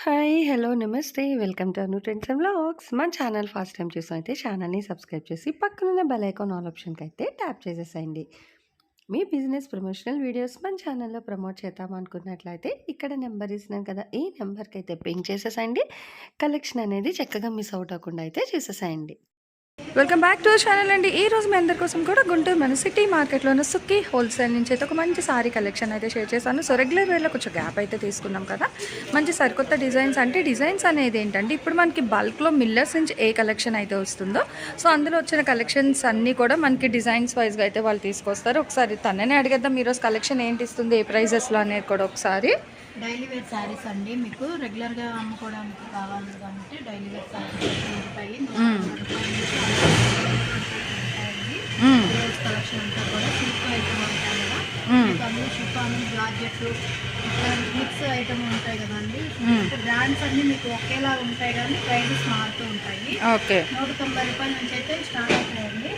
Hi! Hello! నమస్తే. Welcome to Anu trends and vlogs. మన channel first time చూసినైతే ఛానల్‌ని subscribe చేసి పక్కనున్న బెల్ ఐకాన్ ఆల్ ఆప్షన్‌కైతే ట్యాప్ చేసేసేయండి. మీ బిజినెస్ ప్రమోషనల్ వీడియోస్ మన ఛానల్‌లో ప్రమోట్ చేద్దామనుకున్నట్లయితే ఇక్కడ నెంబర్ ఇస్తున్నాను కదా! ఈ నెంబర్‌కైతే పింగ్ చేసేసేయండి. కలెక్షన్ అనేది చక్కగా మిస్ అవుట్ అవ్వకుండా అయితే చూసేసేయండి. Welcome back to our channel అండి. ఈ రోజు మీ అందరి కోసం కూడా గుంటూరు మన సిటీ మార్కెట్లోని సుక్కి హోల్సేల్ నుంచి అయితే ఒక మంచి సారీ కలెక్షన్ అయితే షేర్ చేశాను. సో రెగ్యులర్ వేర్లో కొంచెం గ్యాప్ అయితే తీసుకున్నాం కదా, మంచి సరికొత్త డిజైన్స్. అంటే డిజైన్స్ అనేది ఏంటంటే ఇప్పుడు మనకి బల్క్లో మిల్లర్స్ నుంచి ఏ కలెక్షన్ అయితే వస్తుందో సో అందులో వచ్చిన కలెక్షన్స్ అన్నీ కూడా మనకి డిజైన్స్ వైజ్గా అయితే వాళ్ళు తీసుకొస్తారు. ఒకసారి తననే అడిగేద్దాం ఈరోజు కలెక్షన్ ఏంటి ఇస్తుంది, ఏ ప్రైజెస్లో అనేది కూడా ఒకసారి. డైలీ వేర్ శారీస్ అండి. మీకు రెగ్యులర్గా అమ్ముకోవడానికి కావాలి కాబట్టి డైలీ వేర్ శారీస్ ఉంటాయి. కలెక్షన్ అంతా కూడా సిల్క్ ఐటమ్ ఉంటాయి కదా, అందులో షిఫాన్ జార్జెట్ ఇట్లా మిక్స్ ఐటమ్ ఉంటాయి కదండి. బ్రాండ్స్ అన్ని మీకు ఒకేలా ఉంటాయి కానీ ప్రైజెస్ మారుతూ ఉంటాయి. 190 రూపాయల నుంచి అయితే స్టార్ట్ అవుతాయండి.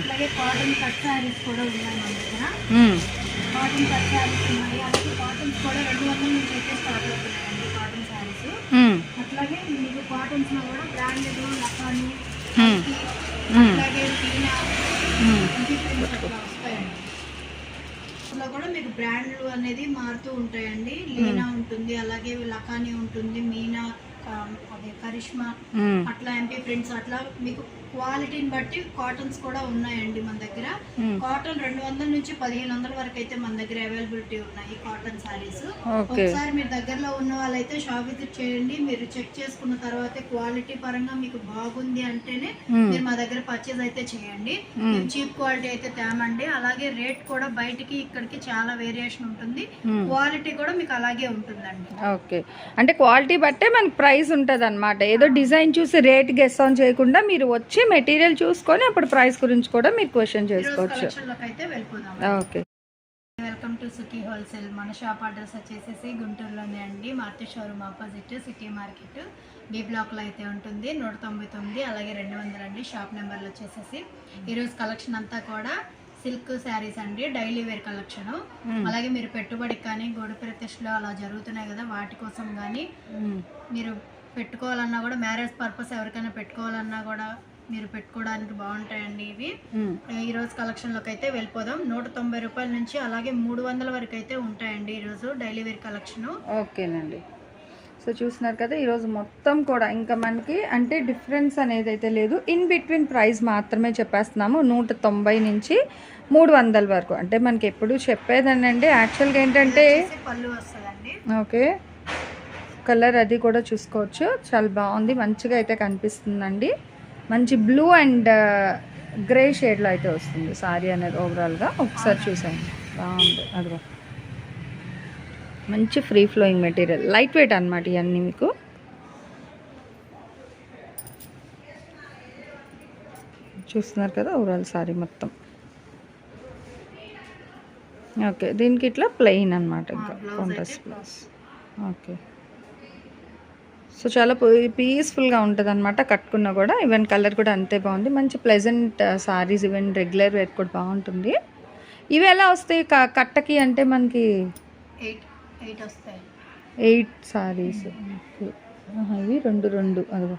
అలాగే కాటన్ కట్ శారీస్ కూడా ఉన్నాయి మన దగ్గర. కాటన్ కట్ శారీస్ ఉన్నాయి. అలాగే కాటన్స్ కూడా 200 నుంచి అయితే స్టార్ట్ అవుతున్నాయండి కాటన్ శారీస్. అట్లాగే మీకు కాటన్స్ లో కూడా బ్రాండెడ్ లకాని అట్లాగే టీనా వస్తాయండి. అట్లా కూడా మీకు బ్రాండ్లు అనేది మారుతూ ఉంటాయండి. లీనా ఉంటుంది, అలాగే లకాని ఉంటుంది, మీనా, అదే కరిష్మా, అట్లా ఎంపీ ప్రింట్స్, అట్లా మీకు క్వాలిటీని బట్టి కాటన్స్ కూడా ఉన్నాయండి మన దగ్గర. కాటన్ 200 నుంచి 1500 వరకు అయితే మన దగ్గర అవైలబిలిటీ ఉన్నాయి కాటన్ సారీస్. ఒకసారి మీరు దగ్గరలో ఉన్న వాళ్ళైతే షాప్ విజిట్ చేయండి. మీరు చెక్ చేసుకున్న తర్వాత క్వాలిటీ పరంగా మీకు బాగుంది అంటేనే మీరు మా దగ్గర పర్చేజ్ అయితే చేయండి. చీప్ క్వాలిటీ అయితే తేమండి. అలాగే రేట్ కూడా బయటికి ఇక్కడికి చాలా వేరియేషన్ ఉంటుంది. క్వాలిటీ కూడా మీకు అలాగే ఉంటుందండి. ఓకే, అంటే క్వాలిటీ బట్టే మనకి ప్రైస్ ఉంటుంది అనమాట. ఏదో డిజైన్ చూసి రేట్ గెస్ ఆన్ చేయకుండా మీరు వచ్చి మెటీరియల్ చూసుకొని అప్పుడు ప్రైస్ గురించి కూడా మీరు క్వశ్చన్ చేసుకోవచ్చు. Okay, welcome to Sukhi wholesale. మన షాప్ అడ్రస్ వచ్చేసి గుంటూరులోనే అండి. Maruti showroom opposite city market B బ్లాక్లో అయితే ఉంటుంది. 199 అలాగే 200 అండి షాప్ నెంబర్లు వచ్చేసేసి. ఈరోజు కలెక్షన్ అంతా కూడా సిల్క్ శారీస్ అండి, డైలీ వేర్ కలెక్షన్. అలాగే మీరు పెట్టుబడికి కానీ గుడి ప్రతిష్టలు అలా జరుగుతున్నాయి కదా, వాటి కోసం కానీ మీరు పెట్టుకోవాలన్నా కూడా, మ్యారేజ్ పర్పస్ ఎవరికైనా పెట్టుకోవాలన్నా కూడా మీరు పెట్టుకోవడానికి బాగుంటాయండి ఇవి. ఈరోజు కలెక్షన్లోకి అయితే వెళ్ళిపోదాం. 190 రూపాయల నుంచి అలాగే 300 వరకు అయితే ఉంటాయండి ఈరోజు డైలీ వేర్ కలెక్షన్. ఓకేనండి, సో చూస్తున్నారు కదా ఈరోజు మొత్తం కూడా ఇంకా మనకి అంటే డిఫరెన్స్ అనేది అయితే లేదు, ఇన్ బిట్వీన్ ప్రైస్ మాత్రమే చెప్పేస్తున్నాము. 190 నుంచి 300 వరకు. అంటే మనకి ఎప్పుడు చెప్పేదానండి యాక్చువల్గా ఏంటంటే పళ్ళు వస్తుందండి. ఓకే, కలర్ అది కూడా చూసుకోవచ్చు, చాలా బాగుంది, మంచిగా అయితే కనిపిస్తుందండి. మంచి బ్లూ అండ్ గ్రే షేడ్లో అయితే వస్తుంది సారీ అనేది ఓవరాల్గా. ఒకసారి చూసాను, బాగుంది. అదిగో మంచి free flowing material, light weight అనమాట ఇవన్నీ. మీకు చూస్తున్నారు కదా ఓవరాల్ సారీ మొత్తం. ఓకే, దీనికి ఇట్లా ప్లెయిన్ అనమాట, ఇంకా కాంట్రాస్ట్ ప్లస్. ఓకే, సో చాలా పీస్ఫుల్గా ఉంటుంది అనమాట కట్టుకున్నా కూడా. ఈవెన్ కలర్ కూడా అంతే బాగుంది, మంచి pleasant saris. Even regular wear కూడా బాగుంటుంది. ఇవి ఎలా వస్తాయి కట్టకి అంటే మనకి 8 వస్తాయి. 8 సారీస్. ఇవి 2 అదిగో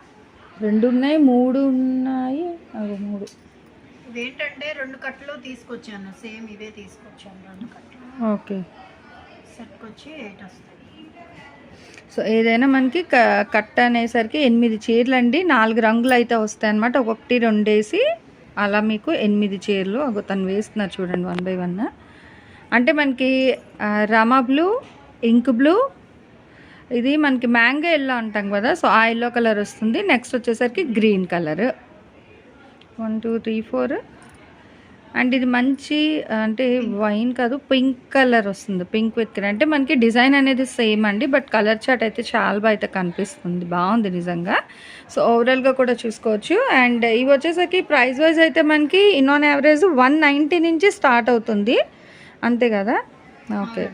2 ఉన్నాయి, 3 ఉన్నాయి, అదిగో 3. ఇవేంటంటే 2 కట్టలు తీసుకొచ్చాను, సేమ్ ఇవే తీసుకొచ్చాను 2 కట్టలు. ఓకే, సెట్కి వచ్చి 8 వస్తాయి. సో ఏదైనా మనకి కట్ట అనేసరికి 8 చీరలు అండి. 4 రంగులు అయితే వస్తాయి అనమాట. 1, 2 వేసి అలా మీకు 8 చీరలు. అగో తను వేస్తున్నారు చూడండి 1 బై 1. అంటే మనకి రామా బ్లూ, ఇంక్ బ్లూ, ఇది మనకి మ్యాంగో ఎల్లో అంటాం కదా, సో ఆ ఎల్లో కలర్ వస్తుంది. నెక్స్ట్ వచ్చేసరికి గ్రీన్ కలర్ 1, 2, 3, 4. అండ్ ఇది మంచి అంటే వైన్ కాదు, పింక్ కలర్ వస్తుంది, పింక్ విత్ గ్రీన్. అంటే మనకి డిజైన్ అనేది సేమ్ అండి, బట్ కలర్ చార్ట్ అయితే చాలా బాగా అయితే కనిపిస్తుంది, బాగుంది నిజంగా. సో ఓవరాల్గా కూడా చూసుకోవచ్చు. అండ్ ఇవి వచ్చేసరికి ప్రైస్ వైజ్ అయితే మనకి ఆన్ యావరేజ్ 190 నుంచి స్టార్ట్ అవుతుంది, అంతే కదా. ఓకే,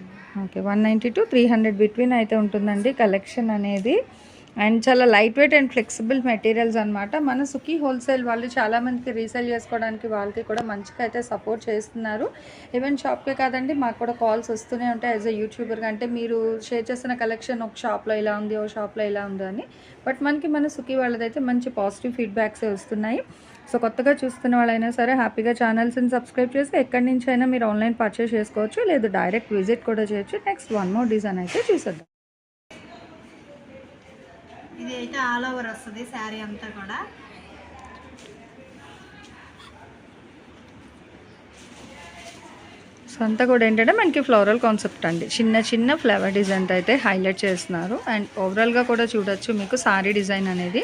190 to 300 బిట్వీన్ అయితే ఉంటుందండి కలెక్షన్ అనేది. అండ్ చాలా light weight and flexible materials అనమాట. మన సుఖీ హోల్సేల్ వాళ్ళు చాలామందికి రీసేల్ చేసుకోవడానికి వాళ్ళకి కూడా మంచిగా అయితే సపోర్ట్ చేస్తున్నారు. ఈవెన్ షాప్కే కాదండి, మాకు కూడా కాల్స్ వస్తూనే ఉంటాయి యాజ్ అ యూట్యూబర్గా. అంటే మీరు షేర్ చేసిన కలెక్షన్ ఒక షాప్లో ఇలా ఉంది, ఓ షాప్లో ఇలా ఉంది అని. బట్ మనకి మన సుఖీ వాళ్ళదైతే మంచి పాజిటివ్ ఫీడ్బ్యాక్సే వస్తున్నాయి. సో కొత్తగా చూస్తున్న వాళ్ళైనా సరే హ్యాపీగా ఛానల్స్ని సబ్స్క్రైబ్ చేసి ఎక్కడి నుంచి అయినా మీరు ఆన్లైన్ పర్చేస్ చేసుకోవచ్చు, లేదు డైరెక్ట్ విజిట్ కూడా చేయొచ్చు. నెక్స్ట్ వన్ మోర్ డిజైన్ అయితే చూసేద్దాం. ఇది అయితే ఆల్ ఓవర్ వస్తుంది శారీ అంతా కూడా. సో అంతా కూడా ఏంటంటే మనకి ఫ్లోరల్ కాన్సెప్ట్ అండి, చిన్న చిన్న ఫ్లవర్ డిజైన్ అయితే హైలైట్ చేస్తున్నారు. అండ్ ఓవరాల్గా కూడా చూడొచ్చు మీకు సారీ డిజైన్ అనేది.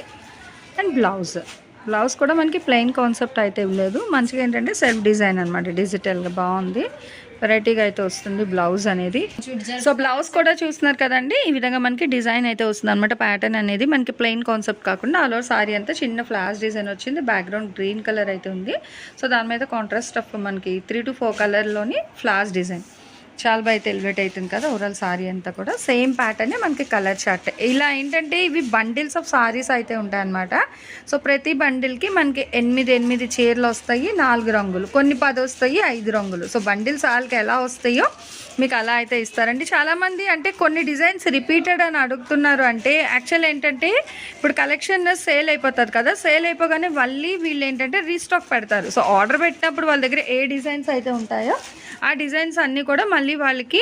అండ్ బ్లౌజ్ కూడా మనకి ప్లెయిన్ కాన్సెప్ట్ అయితే ఇవ్వలేదు, మంచిగా ఏంటంటే సెల్ఫ్ డిజైన్ అనమాట, డిజిటల్గా బాగుంది, వెరైటీగా అయితే వస్తుంది బ్లౌజ్ అనేది. సో బ్లౌజ్ కూడా చూస్తున్నారు కదండి, ఈ విధంగా మనకి డిజైన్ అయితే వస్తుంది అనమాట. ప్యాటర్న్ అనేది మనకి ప్లెయిన్ కాన్సెప్ట్ కాకుండా ఆల్ ఓవర్ సారీ అంతా చిన్న ఫ్లాష్ డిజైన్ వచ్చింది. బ్యాక్గ్రౌండ్ గ్రీన్ కలర్ అయితే ఉంది. సో దాని మీద కాంట్రాస్ట్ ఆఫ్ మనకి 3 to 4 కలర్లోని ఫ్లాష్ డిజైన్ చాలా బాగా అయితే ఎలివేట్ అవుతుంది కదా. ఓవరాల్ సారీ అంతా కూడా సేమ్ ప్యాటర్నే మనకి కలర్ చార్ట్. ఇలా ఏంటంటే ఇవి బండిల్స్ ఆఫ్ సారీస్ అయితే ఉంటాయన్నమాట. సో ప్రతి బండిల్కి మనకి 8 చీరలు వస్తాయి, 4 రంగులు, కొన్ని 10 వస్తాయి, 5 రంగులు. సో బండిల్స్ వాళ్ళకి ఎలా వస్తాయో మీకు అలా అయితే ఇస్తారండి. చాలామంది అంటే కొన్ని డిజైన్స్ రిపీటెడ్ అని అడుగుతున్నారు. అంటే యాక్చువల్ ఏంటంటే ఇప్పుడు కలెక్షన్ సేల్ అయిపోతుంది కదా, సేల్ అయిపోగానే మళ్ళీ వీళ్ళు ఏంటంటే రీస్టాక్ పెడతారు. సో ఆర్డర్ పెట్టినప్పుడు వాళ్ళ దగ్గర ఏ డిజైన్స్ అయితే ఉంటాయో ఆ డిజైన్స్ అన్నీ కూడా మళ్ళీ వాళ్ళకి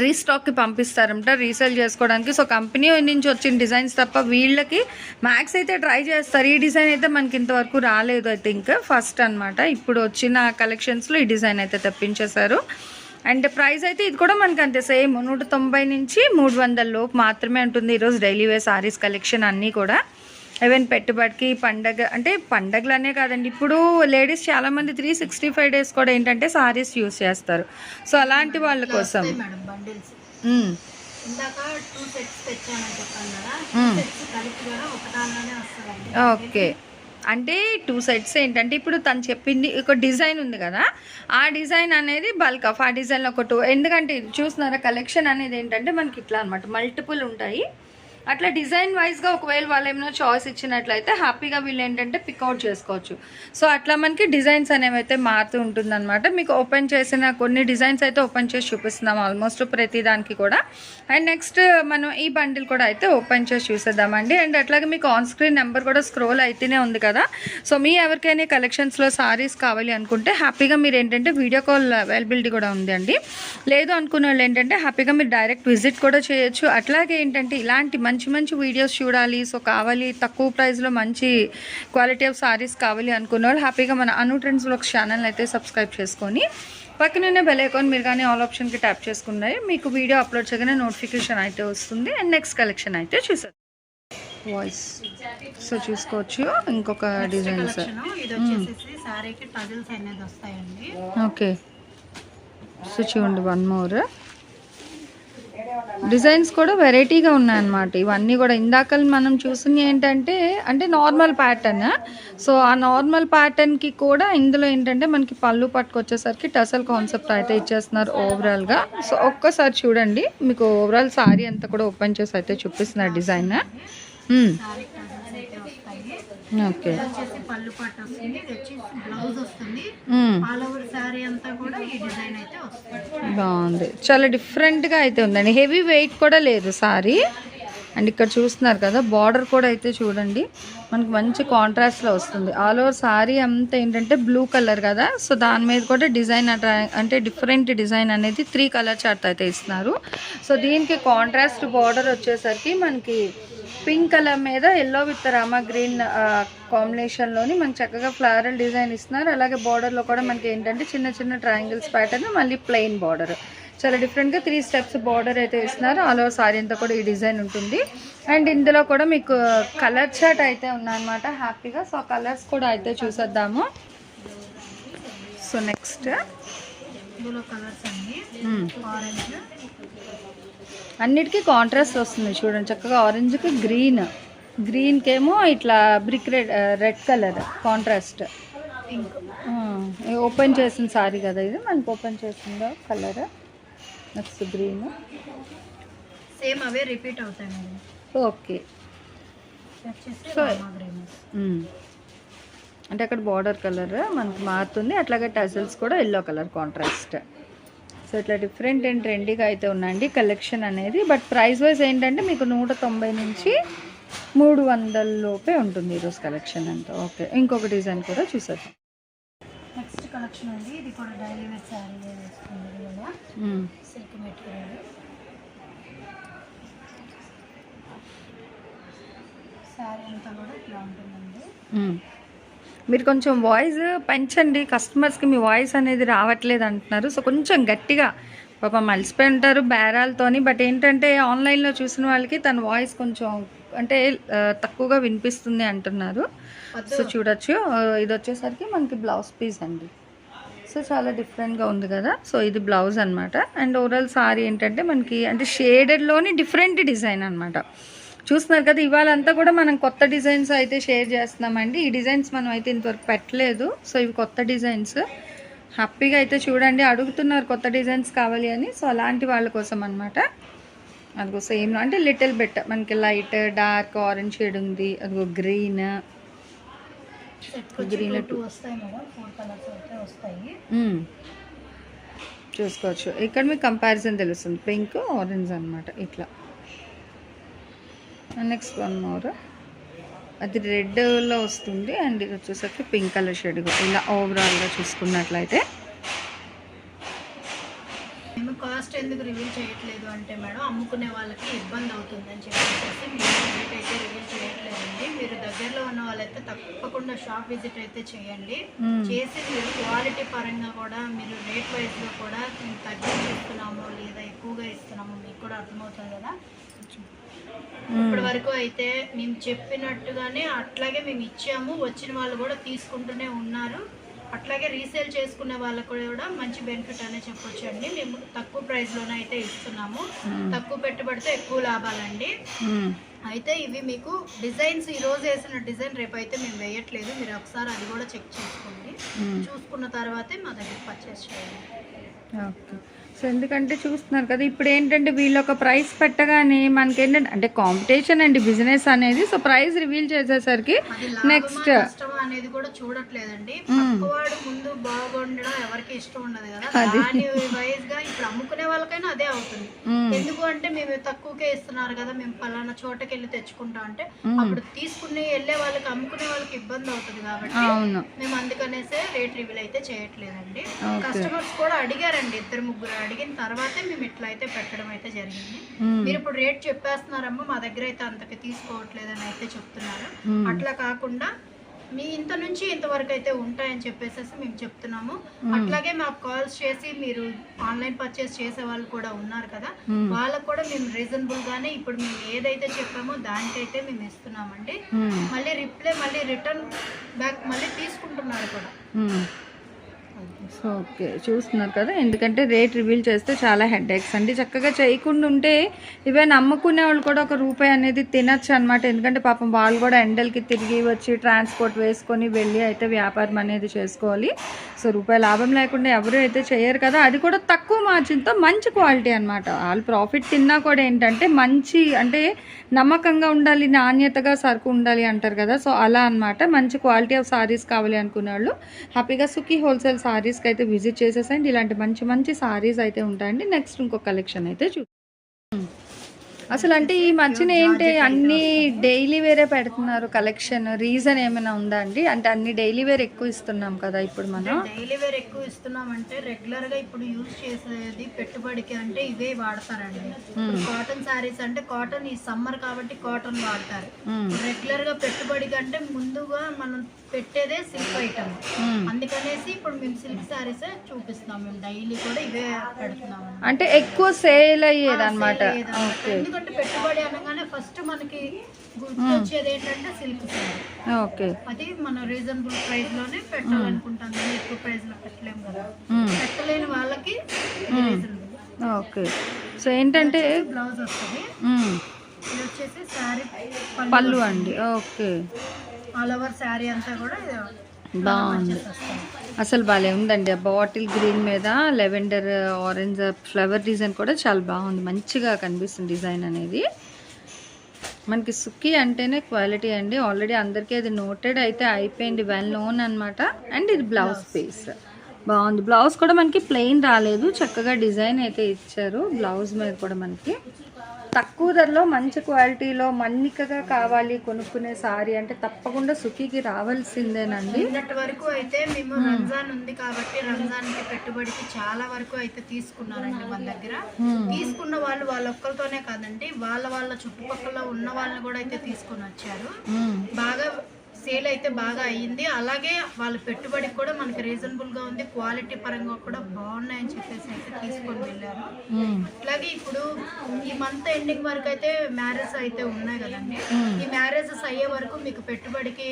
రీస్టాక్కి పంపిస్తారంట రీసేల్ చేసుకోవడానికి. సో కంపెనీ నుంచి వచ్చిన డిజైన్స్ తప్ప వీళ్ళకి మ్యాక్స్ అయితే ట్రై చేస్తారు. ఈ డిజైన్ అయితే మనకి ఇంతవరకు రాలేదు, ఐ థింక్ ఫస్ట్ అనమాట. ఇప్పుడు వచ్చిన కలెక్షన్స్లో ఈ డిజైన్ అయితే తెప్పించేశారు. అండ్ ప్రైస్ అయితే ఇది కూడా మనకి అంతే సేమ్ 190 నుంచి 300 లోపు మాత్రమే ఉంటుంది. ఈరోజు డైలీ వేర్ సారీస్ కలెక్షన్ అన్నీ కూడా. ఈవెన్ పెట్టుబడికి పండగ అంటే పండగలనే కాదండి, ఇప్పుడు లేడీస్ చాలామంది 365 days కూడా ఏంటంటే సారీస్ యూస్ చేస్తారు. సో అలాంటి వాళ్ళ కోసం మేడం బండిల్స్ ఇందాక 2 sets తెచ్చానని చెప్పాను కదా, 2 sets కలిపి కూడా ఒక దానిలోనే వస్తుంది. ఓకే, అంటే 2 sets ఏంటంటే ఇప్పుడు తను చెప్పింది ఒక డిజైన్ ఉంది కదా, ఆ డిజైన్ అనేది బల్క్ ఆఫ్ ఆ డిజైన్లో ఒక 2. ఎందుకంటే ఇది చూస్తున్నారా కలెక్షన్ అనేది ఏంటంటే మనకి ఇట్లా అనమాట, మల్టిపుల్ ఉంటాయి. అట్లా డిజైన్ వైజ్గా ఒకవేళ వాళ్ళు ఏమైనా చాయిస్ ఇచ్చినట్లయితే హ్యాపీగా వీళ్ళు ఏంటంటే పిక్అవుట్ చేసుకోవచ్చు. సో అట్లా మనకి డిజైన్స్ అనేవి అయితే మారుతూ ఉంటుందన్నమాట. మీకు ఓపెన్ చేసిన కొన్ని డిజైన్స్ అయితే ఓపెన్ చేసి చూపిస్తున్నాం ఆల్మోస్ట్ ప్రతి దానికి కూడా. అండ్ నెక్స్ట్ మనం ఈ బండిల్ కూడా అయితే ఓపెన్ చేసి చూసేద్దామండి. అండ్ అట్లాగే మీకు ఆన్ స్క్రీన్ నెంబర్ కూడా స్క్రోల్ అయితేనే ఉంది కదా. సో మీ ఎవరికైనా కలెక్షన్స్లో సారీస్ కావాలి అనుకుంటే హ్యాపీగా మీరు ఏంటంటే వీడియో కాల్ అవైలబిలిటీ కూడా ఉంది అండి. లేదు అనుకున్న వాళ్ళు ఏంటంటే హ్యాపీగా మీరు డైరెక్ట్ విజిట్ కూడా చేయొచ్చు. అట్లాగే ఏంటంటే ఇలాంటి మంచి మంచి వీడియోస్ చూడాలి, సో కావాలి తక్కువ ప్రైస్లో మంచి క్వాలిటీ ఆఫ్ సారీస్ కావాలి అనుకున్న వాళ్ళు హ్యాపీగా మన అను ట్రెండ్స్ వ్లాగ్స్ ఛానల్ అయితే సబ్స్క్రైబ్ చేసుకొని పక్కనే బెల్ ఐకాన్ మీరు కానీ ఆల్ ఆప్షన్కి ట్యాప్ చేసుకున్నాయి మీకు వీడియో అప్లోడ్ చేయగానే నోటిఫికేషన్ అయితే వస్తుంది. అండ్ నెక్స్ట్ కలెక్షన్ అయితే చూసారు వాయిస్. సో చూసుకోవచ్చు ఇంకొక డిజైన్స్. ఇది వచ్చేసి సారీకి టజల్స్ అనేది వస్తాయండి. ఓకే, సో చూడండి వన్ మోర్ డిజైన్స్ కూడా వెరైటీగా ఉన్నాయన్నమాట. ఇవన్నీ కూడా ఇందాక మనం చూసింది ఏంటంటే అంటే నార్మల్ ప్యాటర్న్. సో ఆ నార్మల్ ప్యాటర్న్కి కూడా ఇందులో ఏంటంటే మనకి పళ్ళు పట్టుకొచ్చేసరికి టసల్ కాన్సెప్ట్ అయితే ఇచ్చేస్తున్నారు ఓవరాల్గా. సో ఒక్కసారి చూడండి, మీకు ఓవరాల్ సారీ అంతా కూడా ఓపెన్ చేసి అయితే చూపిస్తున్నారు డిజైన్. ఓకే, పళ్ళు పట్టు వస్తుంది, ఇది వచ్చి బ్లౌజ్ వస్తుంది, ఆల్ ఓవర్ సారీ అంతా కూడా ఈ డిజైన్ అయితే వస్తుంది. బాగుంది, చాలా డిఫరెంట్గా అయితే ఉందండి. హెవీ వెయిట్ కూడా లేదు సారీ. అండ్ ఇక్కడ చూస్తున్నారు కదా బార్డర్ కూడా అయితే చూడండి మనకి మంచి కాంట్రాస్ట్లో వస్తుంది. ఆల్ ఓవర్ సారీ అంతా ఏంటంటే బ్లూ కలర్ కదా, సో దాని మీద కూడా డిజైన్ అంటే డిఫరెంట్ డిజైన్ అనేది 3 కలర్ చార్ట్ అయితే ఇస్తున్నారు. సో దీనికి కాంట్రాస్ట్ బార్డర్ వచ్చేసరికి మనకి పింక్ కలర్ మీద ఎల్లో విత్ రామా గ్రీన్ కాంబినేషన్లోని మనకి చక్కగా ఫ్లవరల్ డిజైన్ ఇస్తున్నారు. అలాగే బార్డర్లో కూడా మనకి ఏంటంటే చిన్న చిన్న ట్రయాంగిల్స్ ప్యాటర్న్, మళ్ళీ ప్లెయిన్ బార్డర్, చాలా డిఫరెంట్గా 3 steps బార్డర్ అయితే ఇస్తున్నారు. ఆల్ ఓవర్ సారీ అంతా కూడా ఈ డిజైన్ ఉంటుంది. అండ్ ఇందులో కూడా మీకు కలర్ చార్ట్ అయితే ఉన్నాయన్నమాట హ్యాపీగా. సో కలర్స్ కూడా అయితే చూసేద్దాము. సో నెక్స్ట్ ఇందులో కలర్స్ అండి, ఆరెంజ్ అన్నిటికీ కాంట్రాస్ట్ వస్తుంది చూడండి చక్కగా. ఆరెంజ్కి గ్రీన్కి ఏమో ఇట్లా brick red colour contrast. Open చేసిన సారీ కదా ఇది, మనకి ఓపెన్ చేసిందో కలర్. నెక్స్ట్ గ్రీన్, సేమ్ అవే రిపీట్ అవుతాయి. ఓకే. ఇది వచ్చేసి సో రామా గ్రీన్స్. అంటే అక్కడ బార్డర్ కలర్ మనకు మారుతుంది, అట్లాగే టజల్స్ కూడా ఎల్లో కలర్ కాంట్రాస్ట్. సో ఇట్లా డిఫరెంట్ అండ్ ట్రెండీగా అయితే ఉన్నాయండి కలెక్షన్ అనేది. బట్ ప్రైస్ వైజ్ ఏంటంటే మీకు 190 నుంచి 300 లోపే ఉంటుంది ఈరోజు కలెక్షన్ అంతా. ఓకే, ఇంకొక డిజైన్ కూడా చూసేద్దాం. నెక్స్ట్ కలెక్షన్ అండి, ఇది కూడా డైలీ వేర్ శారీ వేసుకుంది కదా, సిల్క్ మెటీరియల్. శారీ అంతా కూడా ఇట్లా ఉంటుందండి. మీరు కొంచెం వాయిస్ పెంచండి, కస్టమర్స్కి మీ వాయిస్ అనేది రావట్లేదు అంటున్నారు. సో కొంచెం గట్టిగా, పాపం మలిసిపోయి ఉంటారు బేరాలతోని. బట్ ఏంటంటే ఆన్లైన్లో చూసిన వాళ్ళకి తన వాయిస్ కొంచెం అంటే తక్కువగా వినిపిస్తుంది అంటున్నారు. సో చూడొచ్చు, ఇది వచ్చేసరికి మనకి బ్లౌజ్ పీస్ అండి. సో చాలా డిఫరెంట్గా ఉంది కదా. సో ఇది బ్లౌజ్ అనమాట. అండ్ ఓవరాల్ సారీ ఏంటంటే మనకి అంటే షేడెడ్లోని డిఫరెంట్ డిజైన్ అనమాట. చూస్తున్నారు కదా, ఇవాళ అంతా కూడా మనం కొత్త డిజైన్స్ అయితే షేర్ చేస్తున్నామండి. ఈ డిజైన్స్ మనం అయితే ఇంతవరకు పెట్టలేదు. సో ఇవి కొత్త డిజైన్స్, హ్యాపీగా అయితే చూడండి. అడుగుతున్నారు కొత్త డిజైన్స్ కావాలి అని. సో అలాంటి వాళ్ళ కోసం అనమాట. అదిగో సేమ్ అంటే లిటిల్ బిట్ మనకి లైట్ డార్క్ ఆరెంజ్ షేడ్ ఉంది, అదిగో గ్రీన్ గ్రీన్ 2 వస్తాయి మేడం, 4 కలర్స్ అయితే వస్తాయి. చూసుకోవచ్చు. ఇక్కడ మీకు కంపారిజన్ తెలుస్తుంది, పింక్ ఆరెంజ్ అనమాట ఇట్లా. నెక్స్ట్ వన్ మోర్, అది రెడ్లో వస్తుంది. అండ్ ఇది వచ్చేసరికి పింక్ కలర్ షేడ్. ఇలా ఓవరాల్గా చూసుకున్నట్లయితే మేము కాస్ట్ ఎందుకు రివీల్ చేయట్లేదు అంటే మేడం, అమ్ముకునే వాళ్ళకి ఇబ్బంది అవుతుందని చెప్పేసి మేము రేట్ అయితే రివీల్ చేయట్లేదండి. మీరు దగ్గరలో ఉన్న వాళ్ళైతే తప్పకుండా షాప్ విజిట్ అయితే చేయండి. చేసి మీరు క్వాలిటీ పరంగా కూడా మీరు రేట్ వైజ్గా కూడా మేము తగ్గించి ఇస్తున్నాము లేదా ఎక్కువగా ఇస్తున్నాము మీకు కూడా అర్థమవుతుంది కదా. ఇప్పటి వరకు అయితే మేము చెప్పినట్టుగానే అట్లాగే మేము ఇచ్చాము, వచ్చిన వాళ్ళు కూడా తీసుకుంటూనే ఉన్నారు. అట్లాగే రీసేల్ చేసుకునే వాళ్ళకు కూడా మంచి బెనిఫిట్ అనే చెప్పొచ్చు అండి. మేము తక్కువ ప్రైస్లోనే అయితే ఇస్తున్నాము. తక్కువ పెట్టుబడితో ఎక్కువ లాభాలండి. అయితే ఇవి మీకు డిజైన్స్ ఈ రోజు వేసిన డిజైన్ రేపు అయితే మేము వేయట్లేదు. మీరు ఒకసారి అది కూడా చెక్ చేసుకోండి. చూసుకున్న తర్వాతే మా దగ్గర పర్చేస్ చేయండి. ఓకే. సో ఎందుకంటే చూస్తున్నారు కదా, ఇప్పుడు ఏంటంటే వీళ్ళు ఒక ప్రైస్ పెట్టగానే మనకి ఏంటంటే అంటే కాంపిటీషన్ అండి బిజినెస్ అనేది. సో ప్రైస్ రివీల్ చేసేసరికి నెక్స్ట్ అనేది కూడా చూడట్లేదండి. పక్కవాడు ముందు బాగుండడం ఎవరికి ఇష్టం ఉండదు కదా. దాని వైజ్ గా ఇప్పుడు అమ్ముకునే వాళ్ళకైనా అదే అవుతుంది. ఎందుకు అంటే మేము తక్కువకే ఇస్తున్నారు కదా, మేము పలానా చోటకి వెళ్ళి తెచ్చుకుంటాం అంటే అప్పుడు తీసుకుని వెళ్ళే వాళ్ళకి అమ్ముకునే వాళ్ళకి ఇబ్బంది అవుతుంది కాబట్టి మేము అందుకనేసే రేట్ రివీల్ అయితే చేయట్లేదండి. కస్టమర్స్ కూడా అడిగారండి, 2-3 అడిగిన తర్వాతే మేము ఇట్లా అయితే పెట్టడం అయితే జరిగింది. మీరు ఇప్పుడు రేట్ చెప్పేస్తున్నారమ్మా మా దగ్గర అయితే అంతకి తీసుకోవట్లేదని అయితే చెప్తున్నారు. అట్లా కాకుండా మీ ఇంత నుంచి ఇంతవరకు అయితే ఉంటాయని చెప్పేసి మేము చెప్తున్నాము. అట్లాగే మాకు కాల్స్ చేసి మీరు ఆన్లైన్ పర్చేస్ చేసే వాళ్ళు కూడా ఉన్నారు కదా, వాళ్ళకు కూడా మేము రీజనబుల్ గానే ఇప్పుడు మేము ఏదైతే చెప్పామో దానికైతే మేము ఇస్తున్నామండి. మళ్ళీ రిటర్న్ బ్యాక్ మళ్ళీ తీసుకుంటున్నారు కూడా. సో ఓకే, చూస్తున్నారు కదా, ఎందుకంటే రేట్ రివీల్ చేస్తే చాలా హెడ్ఏక్స్ అండి. చక్కగా చేయకుండా ఉంటే ఈవెన్ అమ్ముకునే వాళ్ళు కూడా ₹1 అనేది తినచ్చు అనమాట. ఎందుకంటే పాపం వాళ్ళు కూడా ఎండలకి తిరిగి వచ్చి ట్రాన్స్పోర్ట్ వేసుకొని వెళ్ళి అయితే వ్యాపారం అనేది చేసుకోవాలి. సో ₹1 లాభం లేకుండా ఎవరు అయితే చేయరు కదా, అది కూడా తక్కువ మార్జిన్తో మంచి క్వాలిటీ అనమాట. వాళ్ళు ప్రాఫిట్ తిన్నా కూడా ఏంటంటే మంచి అంటే నమ్మకంగా ఉండాలి, నాణ్యతగా సరుకు ఉండాలి అంటారు కదా. సో అలా అనమాట. మంచి క్వాలిటీ ఆఫ్ సారీస్ కావాలి అనుకునే వాళ్ళు హ్యాపీగా సుఖీ హోల్సేల్ సారీస్కి అయితే విజిట్ చేసేసండి. ఇలాంటి మంచి మంచి సారీస్ అయితే ఉంటాయండి. నెక్స్ట్ ఇంకో కలెక్షన్ అయితే అసలు అంటే ఈ మధ్యన ఏంటి అన్ని డైలీ వేరే పెడుతున్నారు కలెక్షన్, రీజన్ ఏమైనా ఉందా అండి? అంటే అన్ని డైలీ వేర్ ఎక్కువ ఇస్తున్నాం కదా ఇప్పుడు మనం. డైలీ వేర్ ఎక్కువ ఇస్తున్నాం అంటే రెగ్యులర్ గా ఇప్పుడు యూజ్ చేసేది పెట్టుబడికి అంటే ఇవే వాడతారండి. కాటన్ సారీస్ అంటే కాటన్ ఈ సమ్మర్ కాబట్టి కాటన్ వాడతారు. రెగ్యులర్ గా పెట్టుబడికి అంటే ముందుగా మనం పెట్టేదే సిల్క్ ఐటమ్. అందుకనేసి ఇప్పుడు మేము సిల్క్ సారీస్ చూపిస్తున్నాం. మేము డైలీ కూడా ఇవే పెడుతున్నాము. అంటే ఎక్కువ సేల్ అయ్యేది అనమాట. ఎందుకంటే పెట్టుబడి అనగానే ఫస్ట్ మనకి గుర్తొచ్చేది ఏంటంటే సిల్క్ సారీ. ఓకే, అది మన రీజనబుల్ ప్రైస్ లోనే పెట్టాలనుకుంటాం. ఎక్కువ ప్రైస్ లో పెట్టలేము కదా, పెట్టలేని వాళ్ళకి రీజనబుల్. ఓకే. సో ఏంటంటే బ్లౌజ్ వస్తుంది, ఇది వచ్చేసి శారీ పళ్ళు అండి. ఓకే, ఆల్ ఓవర్ శారీ అంతా కూడా బాగుంది. అసలు భలే ఉందండి. ఆ బాటిల్ గ్రీన్ మీద లెవెండర్ ఆరెంజ్ ఫ్లవర్ డిజైన్ కూడా చాలా బాగుంది, మంచిగా కనిపిస్తుంది డిజైన్ అనేది. మనకి సుక్కి అంటేనే క్వాలిటీ అండి. ఆల్రెడీ అందరికీ అది నోటెడ్ అయితే అయిపోయింది, వెల్ నోన్ అనమాట. అండ్ ఇది బ్లౌజ్ పీస్ బాగుంది. బ్లౌజ్ కూడా మనకి ప్లెయిన్ రాలేదు, చక్కగా డిజైన్ అయితే ఇచ్చారు బ్లౌజ్ మీద కూడా. మనకి తక్కువ ధరలో మంచి క్వాలిటీలో మన్నికగా కావాలి కొనుక్కునే సారీ అంటే తప్పకుండా సుఖీకి రావాల్సిందేనండి. నిన్నటి వరకు అయితే మేము రంజాన్ ఉంది కాబట్టి రంజాన్ కి పెట్టుబడికి చాలా వరకు అయితే తీసుకున్నారండి మన దగ్గర. తీసుకున్న వాళ్ళు వాళ్ళొక్కరితోనే కాదండి, వాళ్ళ చుట్టుపక్కల ఉన్న వాళ్ళని కూడా అయితే తీసుకొని వచ్చారు. బాగా సేల్ అయితే బాగా అయ్యింది. అలాగే వాళ్ళ పెట్టుబడికి కూడా మనకి రీజనబుల్ గా ఉంది, క్వాలిటీ పరంగా కూడా బాగున్నాయని చెప్పేసి అయితే తీసుకొని వెళ్ళారు. అట్లాగే ఇప్పుడు ఈ మంత్ ఎండింగ్ వరకు అయితే మ్యారేజ్ అయితే ఉన్నాయి కదండి. ఈ మ్యారేజెస్ అయ్యే వరకు మీకు పెట్టుబడికి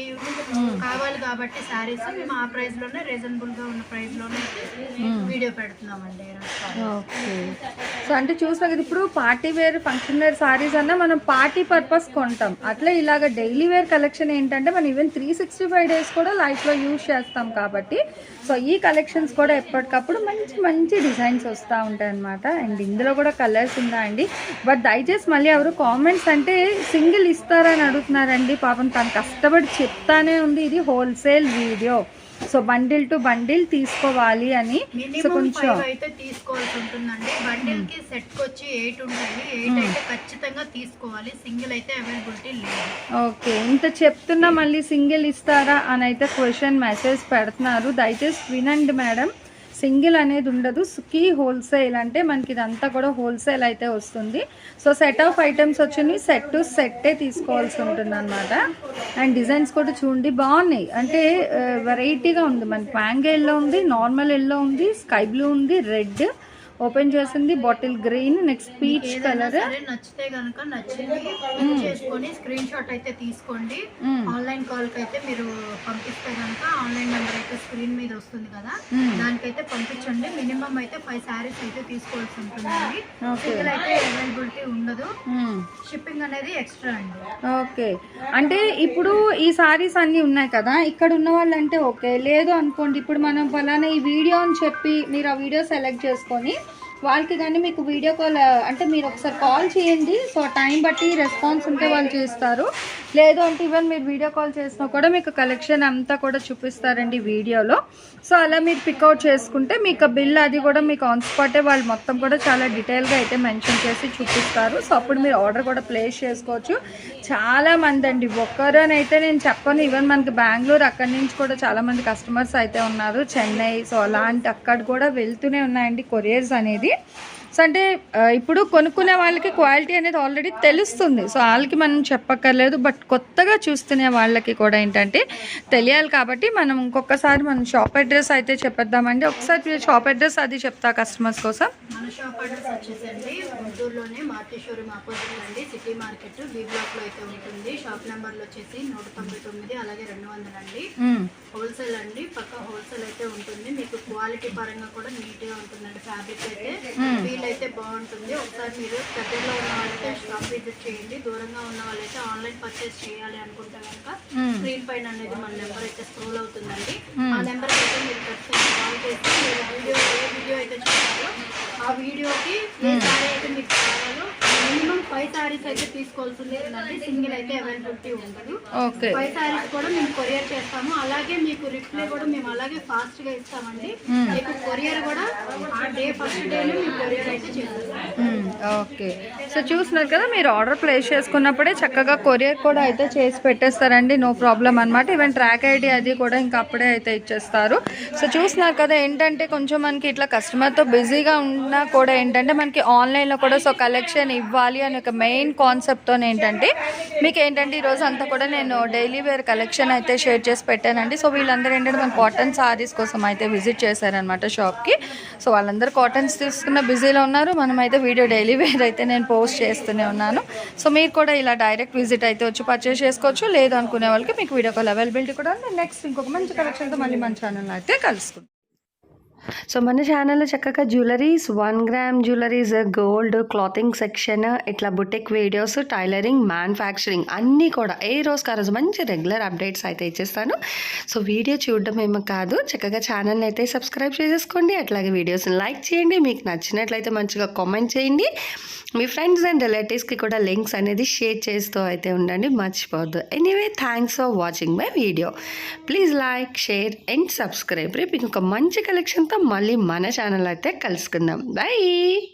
కావాలి కాబట్టి శారీస్ మేము ఆ ప్రైస్ లోనే రీజనబుల్ గా ఉన్న ప్రైస్ లోనే వీడియో పెడుతున్నామండి. ఓకే. సో అంటే చూసినా కదా, ఇప్పుడు party wear function wear saris అన్నా మనం పార్టీ పర్పస్ కొంటాం. అట్లా ఇలాగ డైలీ వేర్ కలెక్షన్ ఏంటంటే మనం ఈవెన్ 365 డేస్ కూడా లైఫ్లో యూజ్ చేస్తాం కాబట్టి సో ఈ కలెక్షన్స్ కూడా ఎప్పటికప్పుడు మంచి మంచి డిజైన్స్ వస్తూ ఉంటాయి అన్నమాట. అండ్ ఇందులో కూడా కలర్స్ ఉన్నాయండి. బట్ దయచేసి మళ్ళీ ఎవరు కామెంట్స్ అంటే సింగిల్ ఇస్తారని అడుగుతున్నారండి. పాపం తను కష్టపడి చెప్తానే ఉంది, ఇది wholesale video, so bundle to bundle తీసుకోవాలి అని. సో కొంచెం అయితే తీసుకోవాల్సి ఉంటుందండి. బండిల్ కి సెట్ కి వచ్చి 8 ఉంటాయి. 8 అయితే ఖచ్చితంగా తీసుకోవాలి, సింగిల్ అయితే అవైలబిలిటీ లేదు. ఓకే, ఇంత చెప్తున్నా మళ్ళీ సింగిల్ ఇస్తారా అని అయితే క్వశ్చన్ మెసేజ్ పెడుతున్నారు. దయచేసి వినండి మేడం, సింగిల్ అనేది ఉండదు. సుఖీ హోల్సేల్ అంటే మనకి ఇదంతా కూడా హోల్సేల్ అయితే వస్తుంది. సో సెట్ ఆఫ్ ఐటమ్స్ వచ్చినాయి, సెట్ టు సెట్టే తీసుకోవాల్సి ఉంటుంది అనమాట. అండ్ డిజైన్స్ కూడా చూడండి బాగున్నాయి, అంటే వెరైటీగా ఉంది. మనకి మ్యాంగో ఎల్లో ఉంది, నార్మల్ ఎల్లో ఉంది, స్కై బ్లూ ఉంది, రెడ్ ఓపెన్ చేసింది, bottle green, next peach colour. నచ్చితే గనక నచ్చింది చేసుకొని స్క్రీన్ షాట్ అయితే తీసుకోండి. ఆన్లైన్ కాల్ కి అయితే మీరు పంపిస్తే గనక ఆన్లైన్ నెంబర్ అయితే స్క్రీన్ మీద వస్తుంది కదా, దానికైతే పంపించండి. మినిమం అయితే 5 సారీస్ అయితే తీసుకోవాల్సి ఉంటుందండి. సింగిల్ అయితే అవైలబిలిటీ ఉండదు, షిప్పింగ్ అనేది ఎక్స్ట్రా అండి. ఓకే, అంటే ఇప్పుడు ఈ సారీస్ అన్నీ ఉన్నాయి కదా, ఇక్కడ ఉన్న వాళ్ళు అంటే ఓకే, లేదు అనుకోండి ఇప్పుడు మనం ఫలానా ఈ వీడియో అని చెప్పి మీరు ఆ వీడియో సెలెక్ట్ చేసుకొని వాళ్ళకి కానీ మీకు వీడియో కాల్ అంటే మీరు ఒకసారి కాల్ చేయండి. సో టైం బట్టి రెస్పాన్స్ ఉంటే వాళ్ళు చేస్తారు, లేదు అంటే ఈవెన్ మీరు వీడియో కాల్ చేసినా కూడా మీకు కలెక్షన్ అంతా కూడా చూపిస్తారండి వీడియోలో. సో అలా మీరు పికౌట్ చేసుకుంటే మీకు బిల్ అది కూడా మీకు ఆన్ స్పాటే వాళ్ళు మొత్తం కూడా చాలా డీటెయిల్గా అయితే మెన్షన్ చేసి చూపిస్తారు. సో అప్పుడు మీరు ఆర్డర్ కూడా ప్లేస్ చేసుకోవచ్చు. చాలా మంది అండి, ఒక్కరనైతే నేను చెప్పను, ఈవెన్ మనకి బెంగళూరు అక్కడి నుంచి కూడా చాలామంది కస్టమర్స్ అయితే ఉన్నారు, చెన్నై, సో అలాంటి అక్కడ కూడా వెళ్తూనే ఉన్నాయండి కొరియర్స్ అనేది. సో అంటే ఇప్పుడు కొనుక్కునే వాళ్ళకి క్వాలిటీ అనేది ఆల్రెడీ తెలుస్తుంది, సో వాళ్ళకి మనం చెప్పక్కర్లేదు. బట్ కొత్తగా చూస్తునే వాళ్ళకి కూడా ఏంటంటే తెలియాలి కాబట్టి మనం ఇంకొకసారి మనం షాప్ అడ్రస్ అయితే చెప్పేద్దామండి. ఒకసారి షాప్ అడ్రస్ అది చెప్తా కస్టమర్స్ కోసం. మన షాప్ అడ్రస్ వచ్చేసండి గుంటూరులోనే మార్కేశ్వరం ఆపోజిట్ అండి, సిటీ మార్కెట్ బి బ్లాక్ లో అయితే ఉంటుంది. షాప్ నెంబర్లు వచ్చేసి 199 అలాగే 200 అండి. హోల్సేల్ అండి, పక్క హోల్సేల్ అయితే ఉంటుంది. మీకు క్వాలిటీ పరంగా కూడా నీట్ గా ఉంటుందండి. ఫ్యాబ్రిక్ అయితే ఫీల్ అయితే బాగుంటుంది. ఒకసారి మీరు దగ్గరలో ఉన్న వాళ్ళైతే షాప్ విజిట్ చేయండి. దూరంగా ఉన్న వాళ్ళైతే ఆన్లైన్ పర్చేస్ చేయాలి అనుకుంటే కనుక స్క్రీన్ పైన అనేది మన నెంబర్ అయితే స్క్రోల్ అవుతుందండి. ఆ నెంబర్ అయితే మీరు ఖచ్చితంగా కాల్ చేసి మీరు ఏ వీడియో అయితే చూస్తారో ఆ వీడియోకి ఏ సారీ అయితే మీకు కావాలో మినిమం 5 సారీస్ అయితే తీసుకోవాల్సి ఉంటుందండి. సింగిల్ అయితే అవైలబిలిటీ ఉండదు. 5 సారీస్ కూడా మేము కొరియర్ చేస్తాము. అలాగే మీకు రిప్లై కూడా మేము అలాగే ఫాస్ట్ గా ఇస్తామండి. మీకు కొరియర్ కూడా ఆ డే ఫస్ట్ డేలో మీకు కొరియర్ అయితే చేస్తాం. ఓకే, సో చూస్తున్నారు కదా, మీరు ఆర్డర్ ప్లేస్ చేసుకున్నప్పుడే చక్కగా కొరియర్ కూడా అయితే చేసి పెట్టేస్తారండి, నో ప్రాబ్లం అనమాట. ఈవెన్ ట్రాక్ ఐడి అది కూడా ఇంకా అప్పుడే అయితే ఇచ్చేస్తారు. సో చూస్తున్నారు కదా, ఏంటంటే కొంచెం మనకి ఇట్లా కస్టమర్తో బిజీగా ఉన్నా కూడా ఏంటంటే మనకి ఆన్లైన్లో కూడా సో కలెక్షన్ ఇవ్వాలి అని ఒక మెయిన్ కాన్సెప్ట్తో ఏంటంటే మీకు ఏంటంటే ఈరోజు అంతా కూడా నేను డైలీ వేర్ కలెక్షన్ అయితే షేర్ చేసి పెట్టానండి. సో వీళ్ళందరూ ఏంటంటే మన కాటన్ సారీస్ కోసం అయితే విజిట్ చేశారనమాట షాప్కి. సో వాళ్ళందరూ కాటన్స్ తీసుకున్న బిజీలో ఉన్నారు, మనమైతే వీడియో డైలీ వేర్ అయితే నేను పోస్ట్ చేస్తూనే ఉన్నాను. సో మీరు కూడా ఇలా డైరెక్ట్ విజిట్ అయితే వచ్చి పర్చేస్ చేసుకోవచ్చు, లేదు అనుకునే వాళ్ళకి మీకు వీడియో కాల్ అవైలబిలిటీ కూడా ఉంది. నెక్స్ట్ ఇంకొక మంచి కలెక్షన్తో మళ్ళీ మన ఛానల్లో అయితే కలుసుకుంటాం. సో మన ఛానల్లో చక్కగా jewelleries, 1 gram jewelleries, gold, clothing section, ఇట్లా బుటిక్ వీడియోస్, టైలరింగ్, మ్యానుఫ్యాక్చరింగ్ అన్నీ కూడా ఏ రోజుకి ఆ రోజు మంచి రెగ్యులర్ అప్డేట్స్ అయితే ఇచ్చేస్తాను. సో వీడియో చూడడం ఏమో కాదు, చక్కగా ఛానల్ని అయితే సబ్స్క్రైబ్ చేసేసుకోండి. అట్లాగే వీడియోస్ని లైక్ చేయండి, మీకు నచ్చినట్లయితే మంచిగా కామెంట్ చేయండి. మీ ఫ్రెండ్స్ అండ్ రిలేటివ్స్కి కూడా లింక్స్ అనేది షేర్ చేస్తూ అయితే ఉండండి, మర్చిపోవద్దు. Anyway, thanks for watching my video. Please like, share and subscribe. రేపు ఇంకొక మంచి కలెక్షన్తో మళ్ళీ మన ఛానల్ అయితే కలుసుకుందాం. బై.